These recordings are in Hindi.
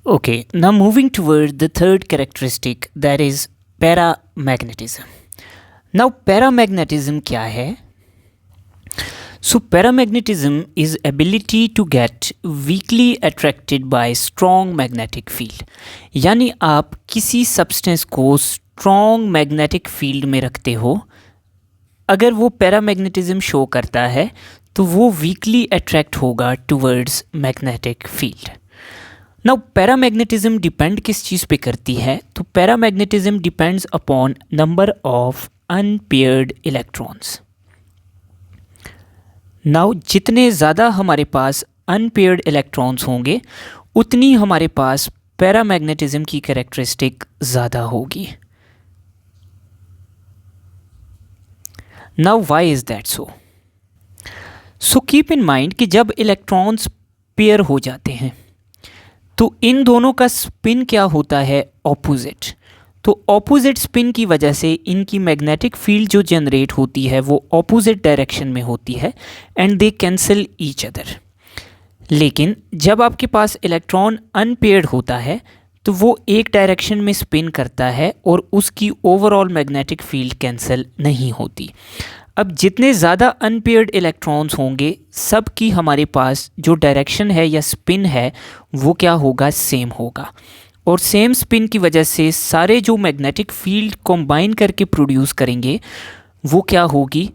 Okay, now moving toward the third characteristic, that is paramagnetism. Now paramagnetism क्या है? So paramagnetism is ability to get weakly attracted by strong magnetic field. यानी आप किसी सब्सटेंस को strong magnetic field में रखते हो, अगर वो पैरामैग्नेटिज्म शो करता है तो वो वीकली अट्रैक्ट होगा towards magnetic field. Now paramagnetism depend किस चीज़ पे करती है? तो paramagnetism depends upon number of unpaired electrons. Now जितने ज़्यादा हमारे पास अनपेयर्ड इलेक्ट्रॉन्स होंगे उतनी हमारे पास पैरामैग्नेटिज्म की कैरेक्टरिस्टिक ज़्यादा होगी. Now why is that so? So keep in mind कि जब इलेक्ट्रॉन्स पेयर हो जाते हैं तो इन दोनों का स्पिन क्या होता है? ऑपोजिट. तो ऑपोजिट स्पिन की वजह से इनकी मैग्नेटिक फील्ड जो जनरेट होती है वो ऑपोजिट डायरेक्शन में होती है and they cancel each other. लेकिन जब आपके पास इलेक्ट्रॉन अनपेयर्ड होता है तो वो एक डायरेक्शन में स्पिन करता है और उसकी ओवरऑल मैग्नेटिक फील्ड कैंसिल नहीं होती. अब जितने ज़्यादा अनपेयर्ड इलेक्ट्रॉन्स होंगे सब की हमारे पास जो डायरेक्शन है या स्पिन है वो क्या होगा? सेम होगा. और सेम स्पिन की वजह से सारे जो मैग्नेटिक फील्ड कंबाइन करके प्रोड्यूस करेंगे वो क्या होगी?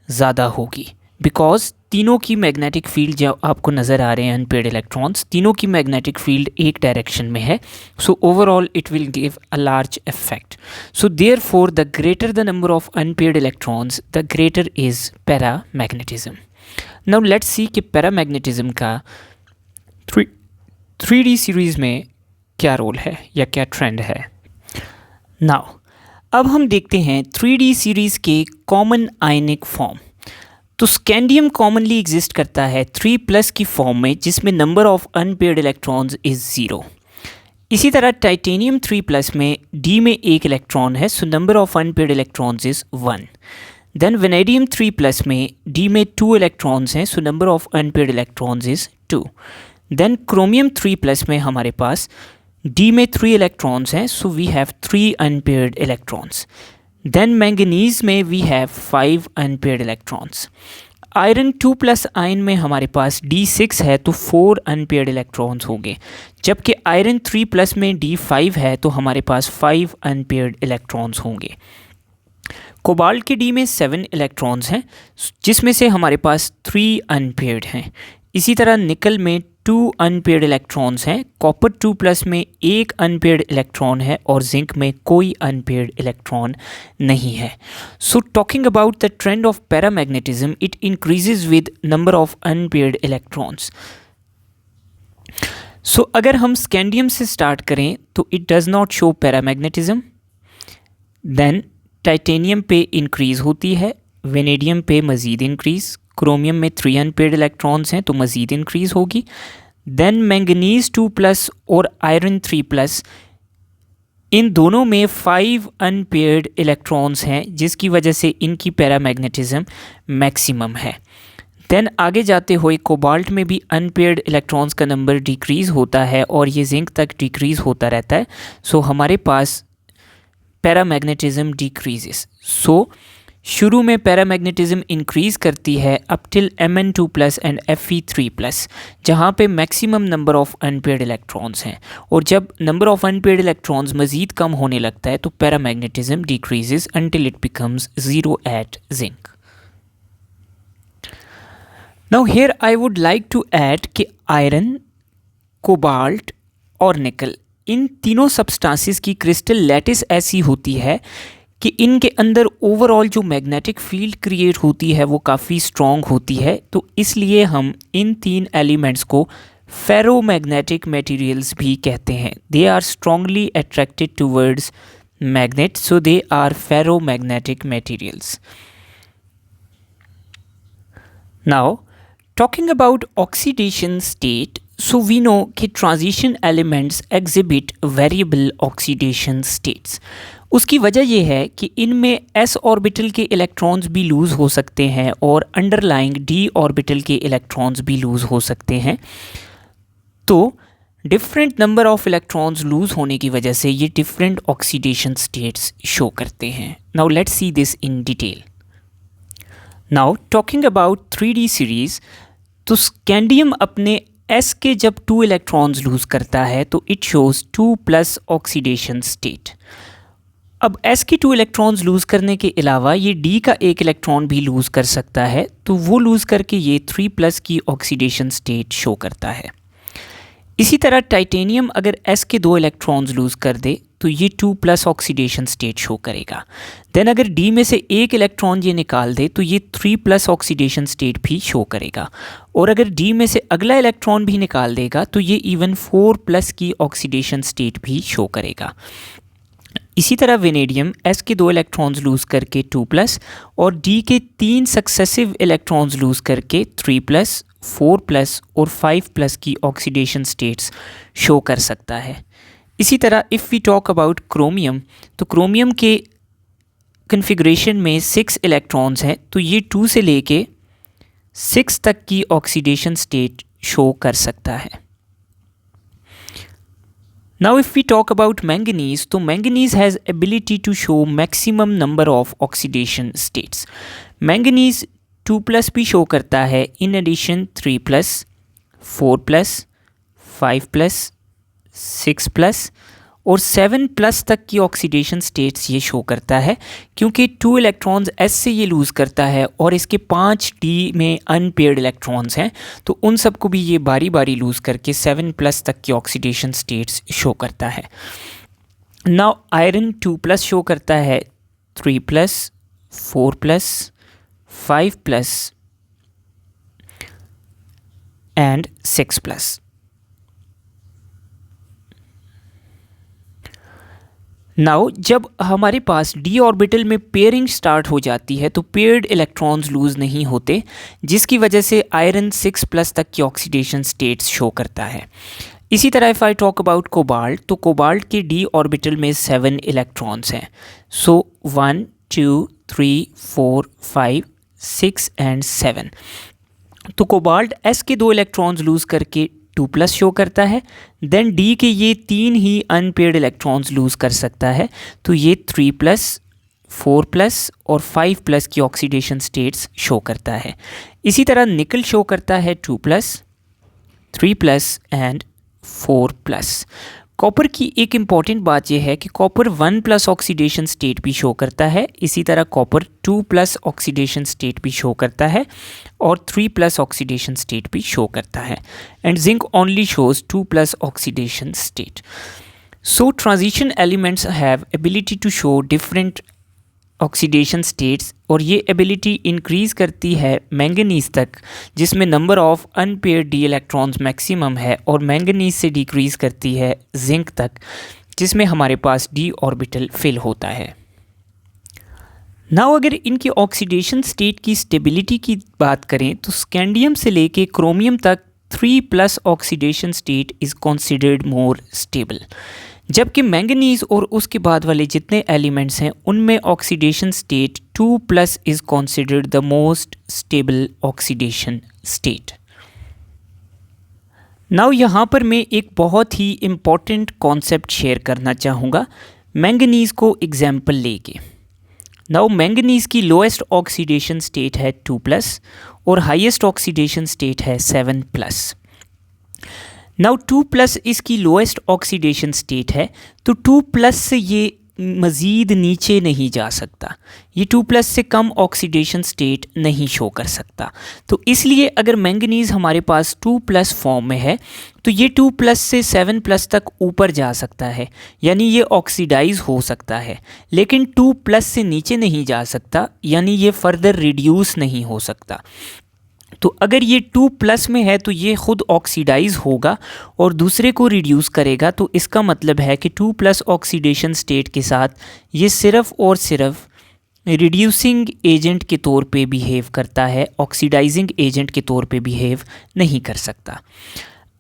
ज़्यादा होगी. बिकॉज तीनों की मैग्नेटिक फील्ड जो आपको नज़र आ रहे हैं अनपेयर्ड इलेक्ट्रॉन्स, तीनों की मैग्नेटिक फील्ड एक डायरेक्शन में है. So overall it will give a large effect. So therefore the greater the number of unpaired electrons the greater is paramagnetism. Now let's see कि पैरामैग्नेटिज्म का 3D सीरीज़ में क्या रोल है या क्या ट्रेंड है. नाउ अब हम देखते हैं 3D सीरीज़ के कॉमन आयनिक फॉर्म. तो स्कैंडियम कॉमनली एग्जिस्ट करता है 3+ की फॉर्म में जिसमें number of unpaired electrons is 0. इसी तरह टाइटेनियम 3+ में D में एक इलेक्ट्रॉन है so number of unpaired electrons is 1. Then vanadium 3+ में D में 2 इलेक्ट्रॉन्स हैं so number of unpaired electrons is 2. Then chromium 3+ में हमारे पास D में 3 इलेक्ट्रॉन्स हैं so we have 3 unpaired electrons. Then manganese में we have 5 unpaired electrons. Iron 2+ ion में हमारे पास D6 है तो 4 अनपेयर्ड इलेक्ट्रॉन्स होंगे. जबकि आयरन 3+ में D5 है तो हमारे पास 5 अनपेयर्ड इलेक्ट्रॉन्स होंगे. कोबाल्ट के D में 7 इलेक्ट्रॉन्स हैं जिसमें से हमारे पास 3 अनपेयर्ड हैं. इसी तरह निकल में 2 अनपेयर्ड इलेक्ट्रॉन्स हैं. कॉपर 2+ में एक अनपेयर्ड इलेक्ट्रॉन है और जिंक में कोई अनपेयर्ड इलेक्ट्रॉन नहीं है. So talking about the trend of paramagnetism, it increases with number of unpaired electrons. So अगर हम स्कैंडियम से स्टार्ट करें तो it does not show paramagnetism. Then titanium पे इंक्रीज होती है, वेनेडियम पे मज़ीद इंक्रीज़, क्रोमियम में 3 अनपेयर्ड इलेक्ट्रॉन्स हैं तो मज़ीद इंक्रीज़ होगी. देन मैंगनीज 2+ और आयरन 3+, इन दोनों में 5 अनपेयर्ड इलेक्ट्रॉन्स हैं जिसकी वजह से इनकी पैरामैग्नेटिज्म मैक्सिमम है. देन आगे जाते हुए कोबाल्ट में भी अनपेयर्ड इलेक्ट्रॉन्स का नंबर डिक्रीज़ होता है और ये जिंक तक डिक्रीज़ होता रहता है. सो हमारे पास पैरामैग्नेटिज्म डिक्रीजेस. सो शुरू में पैरामैग्नेटिज्म इंक्रीज़ करती है up till Mn2+ and Fe3+, जहाँ पे maximum number of unpaired electrons हैं. और जब नंबर ऑफ़ अनपेयर्ड इलेक्ट्रॉन्स मज़ीद कम होने लगता है तो paramagnetism decreases until it becomes 0 at zinc. Now here I would like to add कि आयरन, कोबाल्ट और निकल, इन तीनों सब्सटेंसेस की क्रिस्टल लैटिस ऐसी होती है कि इनके अंदर ओवरऑल जो मैग्नेटिक फील्ड क्रिएट होती है वो काफ़ी स्ट्रॉन्ग होती है. तो इसलिए हम इन 3 एलिमेंट्स को फेरोमैग्नेटिक मटेरियल्स भी कहते हैं. They are strongly attracted towards magnet, so they are ferromagnetic materials. Now talking about oxidation state, so we know कि transition elements exhibit variable oxidation states. उसकी वजह यह है कि इनमें s ऑर्बिटल के इलेक्ट्रॉन्स भी लूज़ हो सकते हैं और अंडरलाइंग d ऑर्बिटल के इलेक्ट्रॉन्स भी लूज़ हो सकते हैं. तो different number of electrons loose होने की वजह से ये डिफरेंट ऑक्सीडेशन स्टेट्स शो करते हैं. Now let's see this in detail. Now talking about 3D series, तो स्कैंडियम अपने S के जब 2 इलेक्ट्रॉन्स लूज करता है तो इट शोज 2+ ऑक्सीडेशन स्टेट. अब S के 2 इलेक्ट्रॉन्स लूज करने के अलावा ये D का एक इलेक्ट्रॉन भी लूज कर सकता है, तो वो लूज करके ये 3+ की ऑक्सीडेशन स्टेट शो करता है. इसी तरह टाइटेनियम अगर S के 2 इलेक्ट्रॉन्स लूज कर दे तो ये 2+ ऑक्सीडेशन स्टेट शो करेगा. देन अगर D में से एक इलेक्ट्रॉन ये निकाल दे तो ये 3+ ऑक्सीडेशन स्टेट भी शो करेगा. और अगर D में से अगला इलेक्ट्रॉन भी निकाल देगा तो ये इवन 4+ की ऑक्सीडेशन स्टेट भी शो करेगा. इसी तरह वेनेडियम S के 2 इलेक्ट्रॉन्स लूज करके 2+ और D के 3 सक्सेसिव इलेक्ट्रॉन्स लूज करके 3+, 4+ और 5+ की ऑक्सीडेशन स्टेट्स शो कर सकता है. इसी तरह if we talk about chromium, तो क्रोमियम के कन्फिग्रेशन में 6 इलेक्ट्रॉन्स हैं, तो ये 2 से लेके 6 तक की ऑक्सीडेशन स्टेट शो कर सकता है. Now if we talk about manganese, तो manganese has ability to show maximum number of oxidation states. Manganese 2+ भी शो करता है, in addition 3+, 4+, 5+, 6+ और 7+ तक की ऑक्सीडेशन स्टेट्स ये शो करता है, क्योंकि 2 इलेक्ट्रॉन्स S से ये लूज़ करता है और इसके 5 D में अनपेयर्ड इलेक्ट्रॉन्स हैं, तो उन सबको भी ये बारी बारी लूज़ करके 7+ तक की ऑक्सीडेशन स्टेट्स शो करता है. नाउ आयरन 2+ शो करता है, 3+, 4+, 5+ एंड 6+. नाउ जब हमारे पास d ऑर्बिटल में पेयरिंग स्टार्ट हो जाती है तो पेयर्ड इलेक्ट्रॉन्स लूज़ नहीं होते, जिसकी वजह से आयरन 6+ तक की ऑक्सीडेशन स्टेट्स शो करता है. इसी तरह if I talk about cobalt, तो कोबाल्ट के d ऑर्बिटल में 7 इलेक्ट्रॉन्स हैं. सो 1, 2, 3, 4, 5, 6 एंड 7. तो कोबाल्ट S के 2 इलेक्ट्रॉन्स लूज़ करके 2+ शो करता है. देन D के ये 3 ही अनपेयर्ड इलेक्ट्रॉन्स लूज़ कर सकता है, तो ये 3+, 4+ और 5+ की ऑक्सीडेशन स्टेट्स शो करता है. इसी तरह निकल शो करता है 2+, 3+ एंड 4+. कॉपर की एक इम्पॉर्टेंट बात यह है कि कॉपर 1+ ऑक्सीडेशन स्टेट भी शो करता है. इसी तरह कॉपर 2+ ऑक्सीडेशन स्टेट भी शो करता है और 3+ ऑक्सीडेशन स्टेट भी शो करता है. And zinc only shows 2+ oxidation state. So transition elements have ability to show different oxidation states, और ये एबिलिटी इंक्रीज़ करती है मैंगनीज तक, जिसमें number of unpaired d electrons maximum है, और मैंगनीज से डिक्रीज़ करती है जिंक तक, जिसमें हमारे पास d ऑर्बिटल फिल होता है. नाउ अगर इनकी ऑक्सीडेशन स्टेट की स्टेबिलिटी की बात करें तो स्कैंडियम से लेके क्रोमियम तक 3+ oxidation state is considered more stable, जबकि मैंगनीज और उसके बाद वाले जितने एलिमेंट्स हैं उनमें oxidation state 2+ is considered the most stable oxidation state. Now यहाँ पर मैं एक बहुत ही इम्पॉर्टेंट कॉन्सेप्ट शेयर करना चाहूँगा मैंगनीज को एग्जाम्पल लेके. नाउ मैंगनीज की लोएस्ट ऑक्सीडेशन स्टेट है 2+ और हाईएस्ट ऑक्सीडेशन स्टेट है 7+. नाउ 2+ इसकी लोएस्ट ऑक्सीडेशन स्टेट है, तो 2+ से ये मज़ीद नीचे नहीं जा सकता, ये 2+ से कम ऑक्सीडेशन स्टेट नहीं शो कर सकता. तो इसलिए अगर मैंगनीज़ हमारे पास 2+ फॉर्म में है तो ये 2+ से 7+ तक ऊपर जा सकता है, यानी ये ऑक्सीडाइज हो सकता है, लेकिन 2+ से नीचे नहीं जा सकता, यानी ये फर्दर रिड्यूस नहीं हो सकता. तो अगर ये 2+ में है तो ये ख़ुद ऑक्सीडाइज होगा और दूसरे को रिड्यूस करेगा, तो इसका मतलब है कि 2+ ऑक्सीडेशन स्टेट के साथ ये सिर्फ़ और सिर्फ रिड्यूसिंग एजेंट के तौर पे बिहेव करता है, ऑक्सीडाइजिंग एजेंट के तौर पे बिहेव नहीं कर सकता.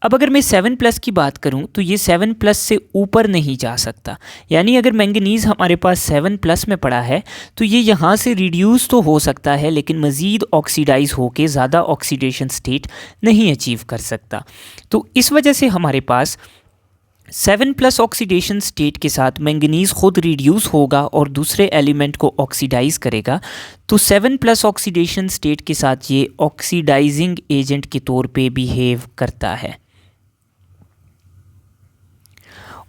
अब अगर मैं 7+ की बात करूं तो ये 7+ से ऊपर नहीं जा सकता, यानी अगर मैंगनीज़ हमारे पास 7+ में पड़ा है तो ये यहाँ से रिड्यूस तो हो सकता है लेकिन मज़ीद ऑक्सीडाइज होके ज़्यादा ऑक्सीडेशन स्टेट नहीं अचीव कर सकता। तो इस वजह से हमारे पास 7+ ऑक्सीडेशन स्टेट के साथ मैंगनीज़ खुद रिड्यूस होगा और दूसरे एलिमेंट को ऑक्सीडाइज करेगा, तो 7+ ऑक्सीडेशन स्टेट के साथ ये ऑक्सीडाइजिंग एजेंट के तौर पे बिहेव करता है।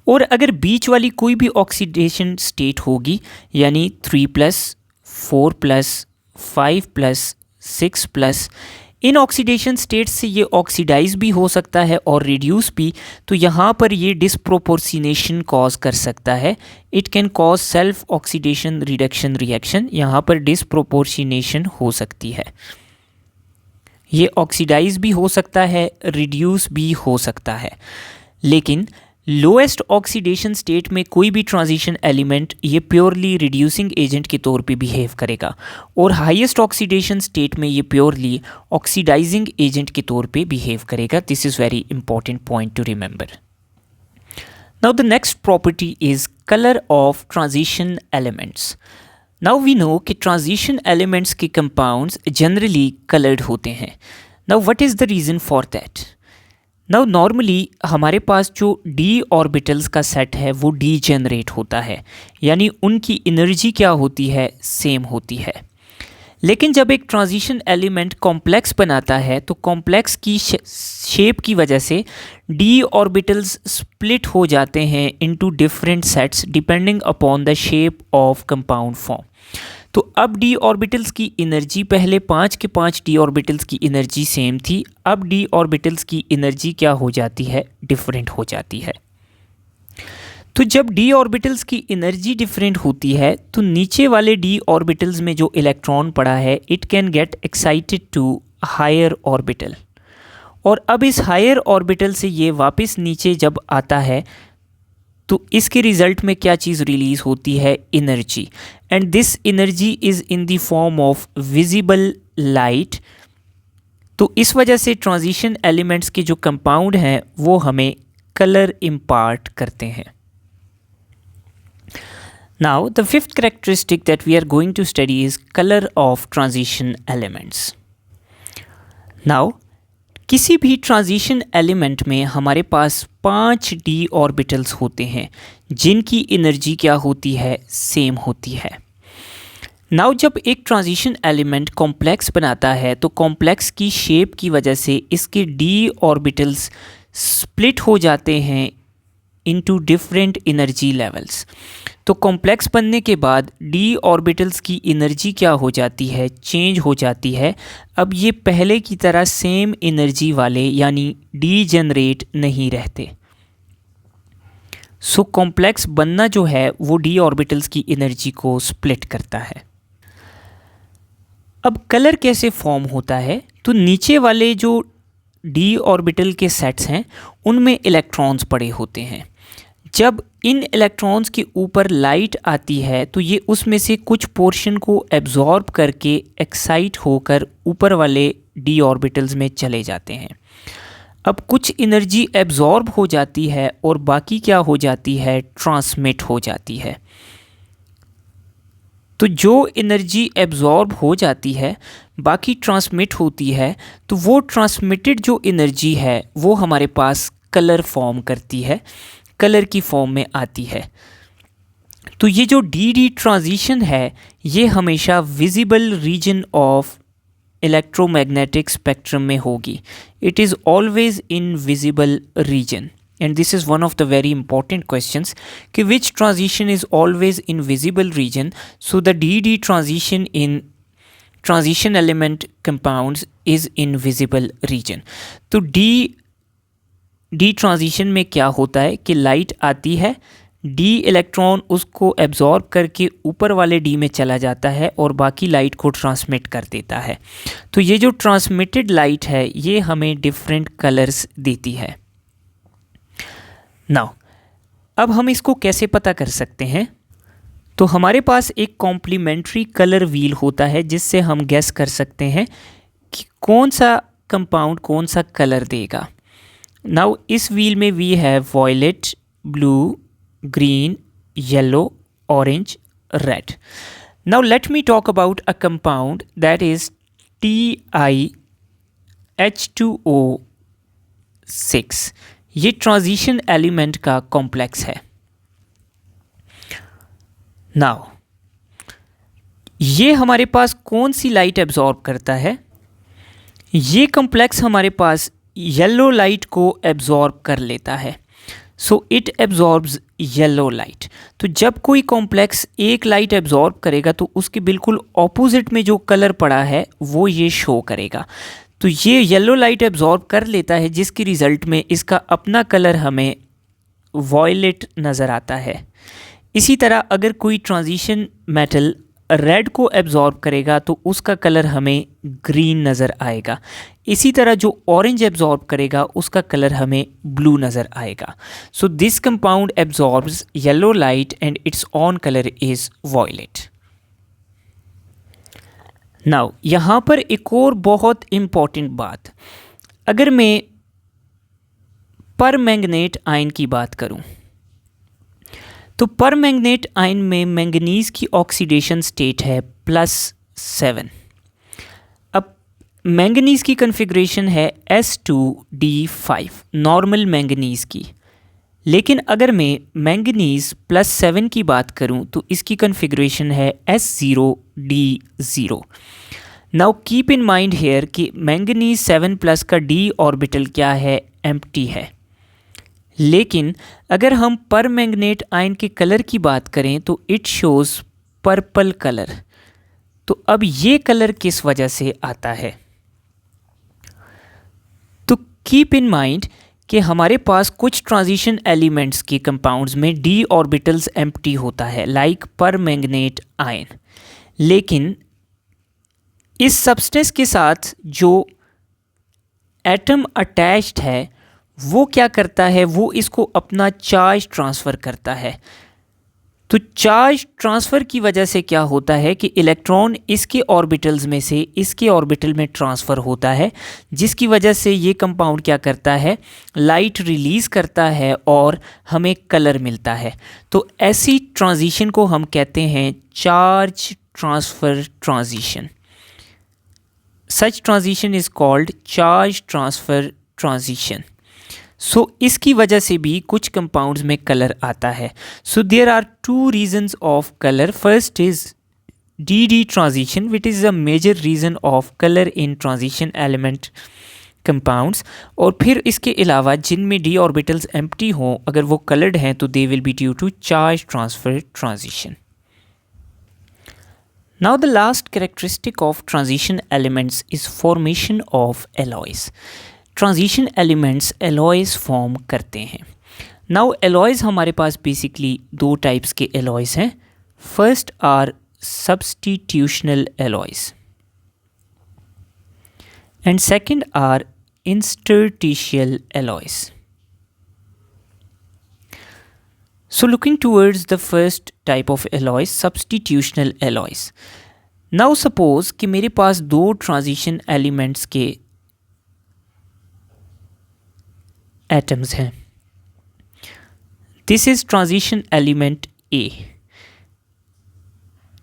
और अगर बीच वाली कोई भी ऑक्सीडेशन स्टेट होगी, यानी 3+, 4+, 5+, 6+, इन ऑक्सीडेशन स्टेट से ये ऑक्सीडाइज भी हो सकता है और रिड्यूस भी, तो यहाँ पर ये डिस्प्रोपोर्शनेशन कॉज कर सकता है। It can cause self oxidation reduction reaction, यहाँ पर डिस्प्रोपोर्शनेशन हो सकती है। ये ऑक्सीडाइज भी हो सकता है, रिड्यूस भी हो सकता है। लेकिन लोएस्ट ऑक्सीडेशन स्टेट में कोई भी ट्रांजिशन एलिमेंट ये प्योरली रिड्यूसिंग एजेंट के तौर पे बिहेव करेगा और हाईएस्ट ऑक्सीडेशन स्टेट में ये प्योरली ऑक्सीडाइजिंग एजेंट के तौर पे बिहेव करेगा। This is very important point to remember. Now the next property is colour of transition elements. Now we know कि ट्रांजिशन एलिमेंट्स के कंपाउंड्स जनरली कलर्ड होते हैं। Now what is the reason for that? Now normally हमारे पास जो डी ऑर्बिटल्स का सेट है वो डीजेनरेट होता है, यानी उनकी एनर्जी क्या होती है, सेम होती है। लेकिन जब एक ट्रांजिशन एलिमेंट कॉम्प्लेक्स बनाता है तो कॉम्प्लेक्स की शेप की वजह से डी ऑर्बिटल्स स्प्लिट हो जाते हैं into different sets depending upon the shape of compound form. तो अब डी ऑर्बिटल्स की एनर्जी, पहले 5 के 5 डी ऑर्बिटल्स की एनर्जी सेम थी, अब डी ऑर्बिटल्स की एनर्जी क्या हो जाती है, डिफरेंट हो जाती है। तो जब डी ऑर्बिटल्स की एनर्जी डिफरेंट होती है तो नीचे वाले डी ऑर्बिटल्स में जो इलेक्ट्रॉन पड़ा है it can get excited to higher orbital, और अब इस हायर ऑर्बिटल से ये वापस नीचे जब आता है तो इसके रिजल्ट में क्या चीज़ रिलीज होती है, energy, and this energy is in the form of visible light. तो इस वजह से ट्रांजिशन एलिमेंट्स के जो कंपाउंड हैं वो हमें कलर इम्पार्ट करते हैं। Now the fifth characteristic that we are going to study is colour of transition elements. Now किसी भी ट्रांजिशन एलिमेंट में हमारे पास 5 डी ऑर्बिटल्स होते हैं जिनकी एनर्जी क्या होती है, सेम होती है। नाउ जब एक ट्रांजिशन एलिमेंट कॉम्प्लेक्स बनाता है तो कॉम्प्लेक्स की शेप की वजह से इसके डी ऑर्बिटल्स स्प्लिट हो जाते हैं इनटू डिफरेंट एनर्जी लेवल्स। तो कॉम्प्लेक्स बनने के बाद डी ऑर्बिटल्स की एनर्जी क्या हो जाती है, चेंज हो जाती है। अब ये पहले की तरह सेम एनर्जी वाले यानी डीजेनरेट नहीं रहते। सो कॉम्प्लेक्स बनना जो है वो डी ऑर्बिटल्स की एनर्जी को स्प्लिट करता है। अब कलर कैसे फॉर्म होता है, तो नीचे वाले जो डी ऑर्बिटल के सेट्स हैं उनमें इलेक्ट्रॉन्स पड़े होते हैं। जब इन इलेक्ट्रॉन्स के ऊपर लाइट आती है तो ये उसमें से कुछ पोर्शन को एब्जॉर्ब करके एक्साइट होकर ऊपर वाले डी ऑर्बिटल्स में चले जाते हैं। अब कुछ एनर्जी एब्जॉर्ब हो जाती है और बाकी क्या हो जाती है, ट्रांसमिट हो जाती है। तो जो एनर्जी एब्जॉर्ब हो जाती है बाकी ट्रांसमिट होती है, तो वो ट्रांसमिटेड जो एनर्जी है वो हमारे पास कलर फॉर्म करती है, कलर की फॉर्म में आती है। तो ये जो डी ट्रांजिशन है ये हमेशा visible region of electromagnetic spectrum में होगी। It is always in visible region, and this is one of the very important questions कि which transition is always in visible region. So the dd transition in transition element compounds is in visible region. तो d transition में क्या होता है कि लाइट आती है, d इलेक्ट्रॉन उसको एब्जॉर्ब करके ऊपर वाले d में चला जाता है और बाकी लाइट को ट्रांसमिट कर देता है। तो ये जो ट्रांसमिटेड लाइट है ये हमें डिफरेंट कलर्स देती है। नाउ अब हम इसको कैसे पता कर सकते हैं, तो हमारे पास एक कॉम्प्लीमेंट्री कलर व्हील होता है जिससे हम गेस कर सकते हैं कि कौन सा कंपाउंड कौन सा कलर देगा। नाउ इस व्हील में we have violet, blue, green, yellow, orange, red. Now let me talk about a compound that is TiH2O6. ये ट्रांजिशन एलिमेंट का कॉम्प्लेक्स है. नाउ ये हमारे पास कौन सी लाइट एब्जॉर्ब करता है? ये कॉम्प्लेक्स हमारे पास येलो लाइट को एब्जॉर्ब कर लेता है. So it absorbs yellow light. तो जब कोई कॉम्प्लेक्स एक लाइट एब्जॉर्ब करेगा तो उसके बिल्कुल ऑपोजिट में जो कलर पड़ा है वो ये शो करेगा. तो ये येलो लाइट एब्जॉर्ब कर लेता है, जिसकी रिज़ल्ट में इसका अपना कलर हमें वॉयलेट नज़र आता है. इसी तरह अगर कोई ट्रांजिशन मेटल रेड को एब्जॉर्ब करेगा तो उसका कलर हमें ग्रीन नज़र आएगा. इसी तरह जो ऑरेंज एब्जॉर्ब करेगा उसका कलर हमें ब्लू नज़र आएगा. So this compound absorbs yellow light and its own colour is violet. Now यहाँ पर एक और बहुत इम्पॉर्टेंट बात, अगर मैं परमैंगनेट आयन की बात करूँ तो परमैंगनेट आयन में मैंगनीज़ की ऑक्सीडेशन स्टेट है +7. अब मैंगनीज़ की कन्फिग्रेशन है S2D5 नॉर्मल मैंगनीज़ की. लेकिन अगर मैं मैंगनीज़ +7 की बात करूं तो इसकी कन्फिग्रेशन है S0D0. Now keep in mind here कि मैंगनीज़ 7+ का D ऑर्बिटल क्या है? एम्प्टी है. लेकिन अगर हम परमैंगनेट आयन के कलर की बात करें तो इट शोज़ पर्पल कलर. तो अब ये कलर किस वजह से आता है? तो कीप इन माइंड कि हमारे पास कुछ ट्रांजिशन एलिमेंट्स के कंपाउंड्स में डी ऑर्बिटल्स एम्प्टी होता है, लाइक परमैंगनेट आयन. लेकिन इस सब्सटेंस के साथ जो एटम अटैच्ड है वो क्या करता है? वो इसको अपना चार्ज ट्रांसफ़र करता है. तो चार्ज ट्रांसफ़र की वजह से क्या होता है कि इलेक्ट्रॉन इसके ऑर्बिटल्स में से इसके ऑर्बिटल में ट्रांसफ़र होता है, जिसकी वजह से ये कंपाउंड क्या करता है? लाइट रिलीज़ करता है और हमें कलर मिलता है. तो ऐसी ट्रांजिशन को हम कहते हैं charge transfer transition. Such transition is called charge transfer transition. So इसकी वजह से भी कुछ कंपाउंड्स में कलर आता है. So there are 2 reasons of colour. First is d transition which is a major reason of colour in transition element compounds. और फिर इसके अलावा जिनमें डी ऑर्बिटल्स एम्प्टी हों, अगर वो कलर्ड हैं तो they will be due to charge transfer transition. Now the last characteristic of transition elements is formation of alloys. Transition elements alloys form करते हैं. नाउ एलॉयज़ हमारे पास बेसिकली 2 टाइप्स के एलॉयज़ हैं. First are substitutional alloys and second are interstitial alloys. So looking towards the first type of alloys, substitutional alloys. Now suppose कि मेरे पास 2 ट्रांजिशन एलिमेंट्स के एटम्स हैं. This is transition element A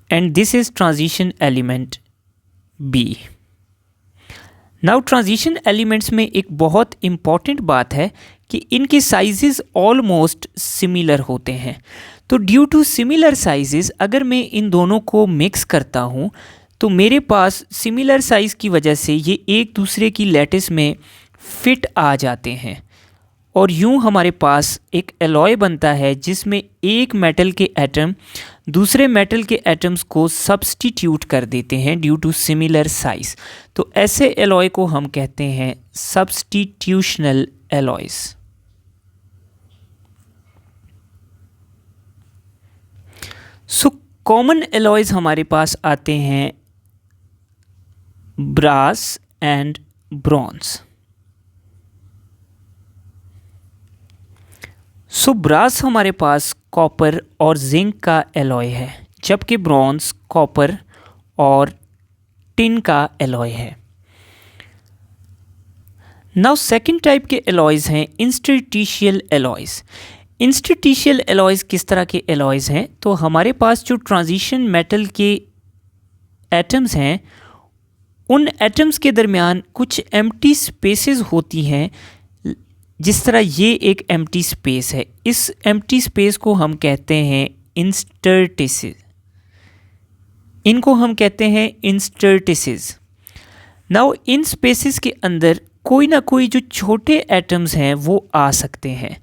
and this is transition element B. Now transition elements में एक बहुत इम्पॉर्टेंट बात है कि इनके साइजेस ऑलमोस्ट सिमिलर होते हैं. तो ड्यू टू सिमिलर साइजेस अगर मैं इन दोनों को मिक्स करता हूँ तो मेरे पास सिमिलर साइज़ की वजह से ये एक दूसरे की लैटिस में फिट आ जाते हैं और यूं हमारे पास एक एलॉय बनता है जिसमें एक मेटल के एटम दूसरे मेटल के एटम्स को सब्स्टिट्यूट कर देते हैं ड्यू टू सिमिलर साइज. तो ऐसे एलॉय को हम कहते हैं substitutional alloys. So common alloys हमारे पास आते हैं brass and bronze. So brass हमारे पास कॉपर और जिंक का एलॉय है, जबकि ब्रॉन्ज कॉपर और टिन का एलॉय है. नाउ सेकंड टाइप के एलॉयज़ हैं इंस्टरटिशियल एलॉयज़। इंस्टरटिशियल एलॉयज़ किस तरह के एलॉयज़ हैं? तो हमारे पास जो ट्रांजिशन मेटल के एटम्स हैं, उन एटम्स के दरमियान कुछ एम्प्टी स्पेसेस होती हैं। जिस तरह ये एक एम्प्टी स्पेस है, इस एम्प्टी स्पेस को हम कहते हैं इंस्टरटिसेस। इनको हम कहते हैं इंस्टरटिसेस। नाउ इन स्पेसेस के अंदर कोई ना कोई जो छोटे एटम्स हैं वो आ सकते हैं।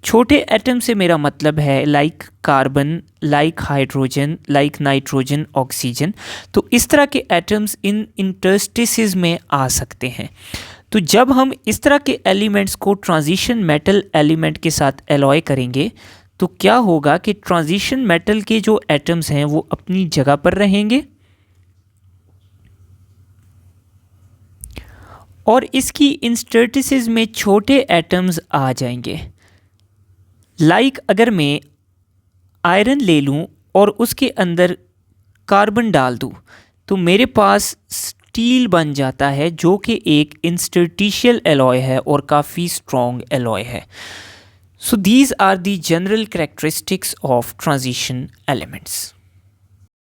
छोटे एटम से मेरा मतलब है like carbon, like hydrogen, like nitrogen, oxygen. तो इस तरह के एटम्स इन इंटरस्टिसेस में आ सकते हैं। तो जब हम इस तरह के एलिमेंट्स को ट्रांजिशन मेटल एलिमेंट के साथ एलॉय करेंगे तो क्या होगा कि ट्रांजिशन मेटल के जो एटम्स हैं वो अपनी जगह पर रहेंगे और इसकी इंस्टरटिसेस में छोटे एटम्स आ जाएंगे। लाइक अगर मैं आयरन ले लूँ और उसके अंदर कार्बन डाल दूँ तो मेरे पास स्टील बन जाता है, जो कि एक इंस्टरटिशियल एलॉय है और काफ़ी स्ट्रॉन्ग एलॉय है। So these are the general characteristics of transition elements.